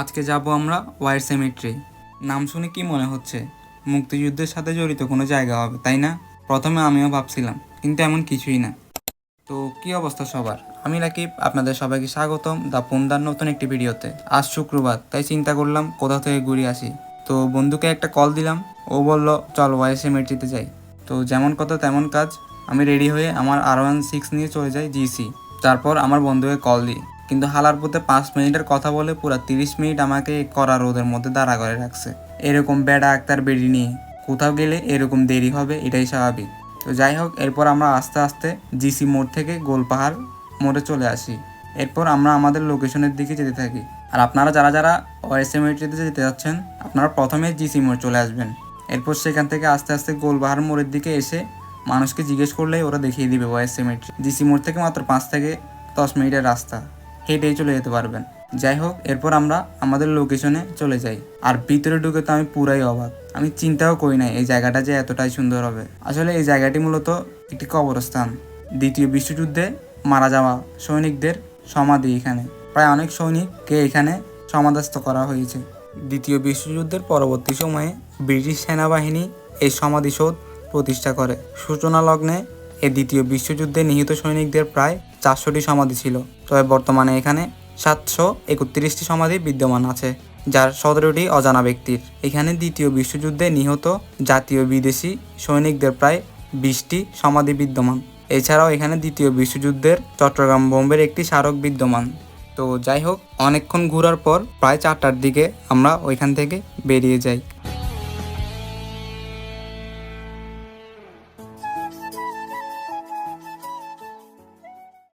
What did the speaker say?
আজকে যাব আমরা ওয়ার সেমেট্রি। নাম শুনে কি মনে হচ্ছে মুক্তিযুদ্ধের সাথে জড়িত কোনো জায়গা হবে, তাই না? প্রথমে আমিও ভাবছিলাম, কিন্তু এমন কিছুই না। তো কি অবস্থা সবার? আমি রাকিব, আপনাদের সবাইকে স্বাগতম দ্য পুন্দার নতুন একটি ভিডিওতে। আজ শুক্রবার, তাই চিন্তা করলাম কোথা থেকে ঘুরে আসি। তো বন্ধুকে একটা কল দিলাম, ও বলল চল ওয়াই সেমেট্রিতে যাই। তো যেমন কথা তেমন কাজ, আমি রেডি হয়ে আমার R16 নিয়ে চলে যাই জিসি। তারপর আমার বন্ধুকে কল দিই, কিন্তু হালার পথে 5 মিনিটের কথা বলে পুরো 30 মিনিট আমাকে কড়া রোদের মধ্যে দাঁড়া করে রাখছে। এরকম বেড়া আক্তার বেড়ি নিয়ে কোথাও গেলে এরকম দেরি হবে, এটাই স্বাভাবিক। তো যাই হোক, এরপর আমরা আস্তে আস্তে জিসি মোড় থেকে গোলপাহাড় মোড়ে চলে আসি। এরপর আমরা আমাদের লোকেশনের দিকে যেতে থাকি। আর আপনারা যারা যারা ওএসএমএটিতে যেতে যাচ্ছেন, আপনারা প্রথমে জিসি মোড় চলে আসবেন। এরপর সেখান থেকে আস্তে আস্তে গোলপাহাড় মোড়ের দিকে এসে মানুষকে জিজ্ঞেস করলেই ওরা দেখিয়ে দিবে ওএসএমএটি। জিসি মোড় থেকে মাত্র 5 থেকে 10 মিনিটের রাস্তা, হেঁটেই চলে যেতে পারবেন। যাই হোক, এরপর আমরা আমাদের লোকেশনে চলে যাই। আর ভিতরে ঢুকে তো আমি পুরাই অবাক। আমি চিন্তাও করি নাই এই জায়গাটা যে এতটাই সুন্দর হবে। আসলে এই জায়গাটি মূলত একটি কবরস্থান। দ্বিতীয় বিশ্বযুদ্ধে মারা যাওয়া সৈনিকদের সমাধি এখানে। প্রায় অনেক সৈনিককে এখানে সমাধিস্থ করা হয়েছে। দ্বিতীয় বিশ্বযুদ্ধের পরবর্তী সময়ে ব্রিটিশ সেনাবাহিনী এই সমাধিসৌধ প্রতিষ্ঠা করে। সূচনা লগ্নে এই দ্বিতীয় বিশ্বযুদ্ধে নিহত সৈনিকদের প্রায় 400টি সমাধি ছিল। তবে বর্তমানে এখানে 731টি সমাধি বিদ্যমান আছে, যার 17টি অজানা ব্যক্তির। এখানে দ্বিতীয় বিশ্বযুদ্ধে নিহত জাতীয় বিদেশি সৈনিকদের প্রায় 20টি সমাধি বিদ্যমান। এছাড়াও এখানে দ্বিতীয় বিশ্বযুদ্ধের চট্টগ্রাম বোম্বের একটি স্মারক বিদ্যমান। তো যাই হোক, অনেকক্ষণ ঘোরার পর প্রায় 4টার দিকে আমরা ওইখান থেকে বেরিয়ে যাই।